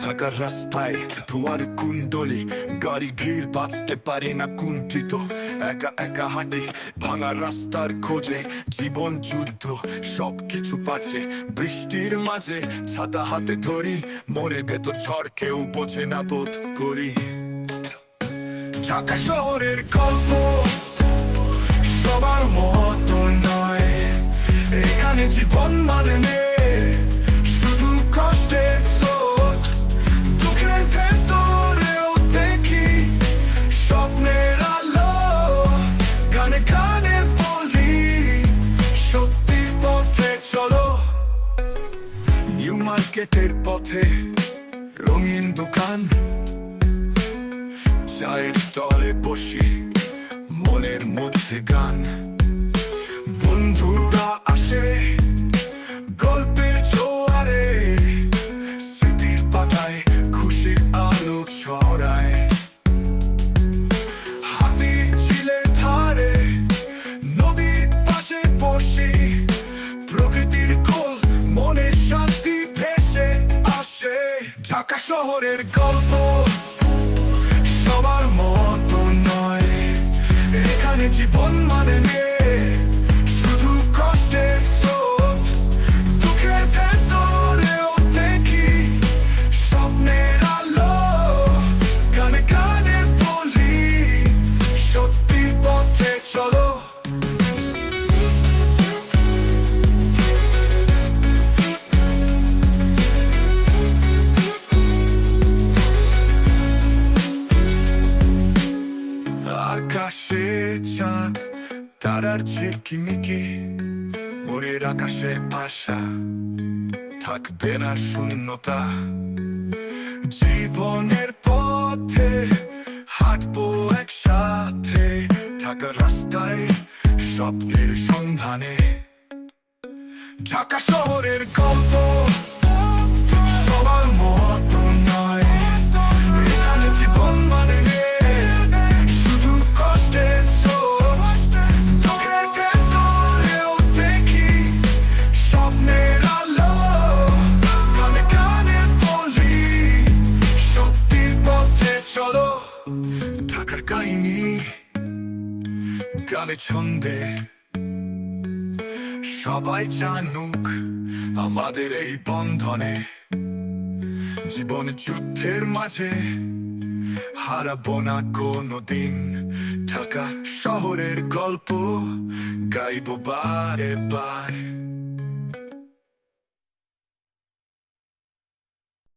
ঢাকার রাস্তায় ধোয়ার কুণ্ডলি, গাড়ি ভিড় বাঁচতে পারে না কুণ্ঠিত। একা একা হাঁটি ভাঙা রাস্তার খোঁজে, জীবন যুদ্ধ সবকিছু পাচ্ছে। বৃষ্টির মাঝে ছাতা হাতে ধরি, মরে ভেতর ঝড় কেউ বোঝে না বোধ করি। ঢাকা শহরের গল্প সবার মতো নয়, এখানে জীবন মানে নেই শুধু কষ্টের স্রোত। দুঃখের ভেতরেও দেখি স্বপ্নের আলো, গানে গানে বলি সত্যির পথে চলো। নিউ মার্কেটের পথে রঙিন দোকান, চায়ের স্টলে বসি মনের মধ্যে গান। বন্ধুরা আসে গল্পের জোয়ারে, স্মৃতির পাতায় খুশির আলো ছড়ায়। হাতির ঝিলের ধারে নদীর পাশে বসি, প্রকৃতির কোল মনে শান্তি ভেসে আসে। ঢাকা শহরের গল্প সবার মতো নয়, এখানে জীবন মানে নেই শুধু কষ্টের স্রোত। দুঃখের ভেতরেও দেখি স্বপ্নের আলো, গানে গানে বলি সত্যির পথে চলো। আকাশে চাঁদ তারার ঝিকিমিকি, মনের আকাশে আশা থাকবে না শূন্যতা। জীবনের পথে হাঁটবো একসাথে, ঢাকা রাস্তায় স্বপ্নের সন্ধানে। ঢাকা শহরের গল্প সবার মতো নয়, এখানে জীবন মানে নেই শুধু কষ্টের স্রোত। দুঃখের ভেতরেও দেখি স্বপ্নের আলো, গানে গানে বলি সত্যির পথে চলো। ঢাকার কাহিনী গানে ছন্দে সবাই জানুক আমাদের এই বন্ধনে। জীবন যুদ্ধের মাঝে হারাবো না কোনোদিন, ঢাকা শহরের গল্প গাইবো বারে বার।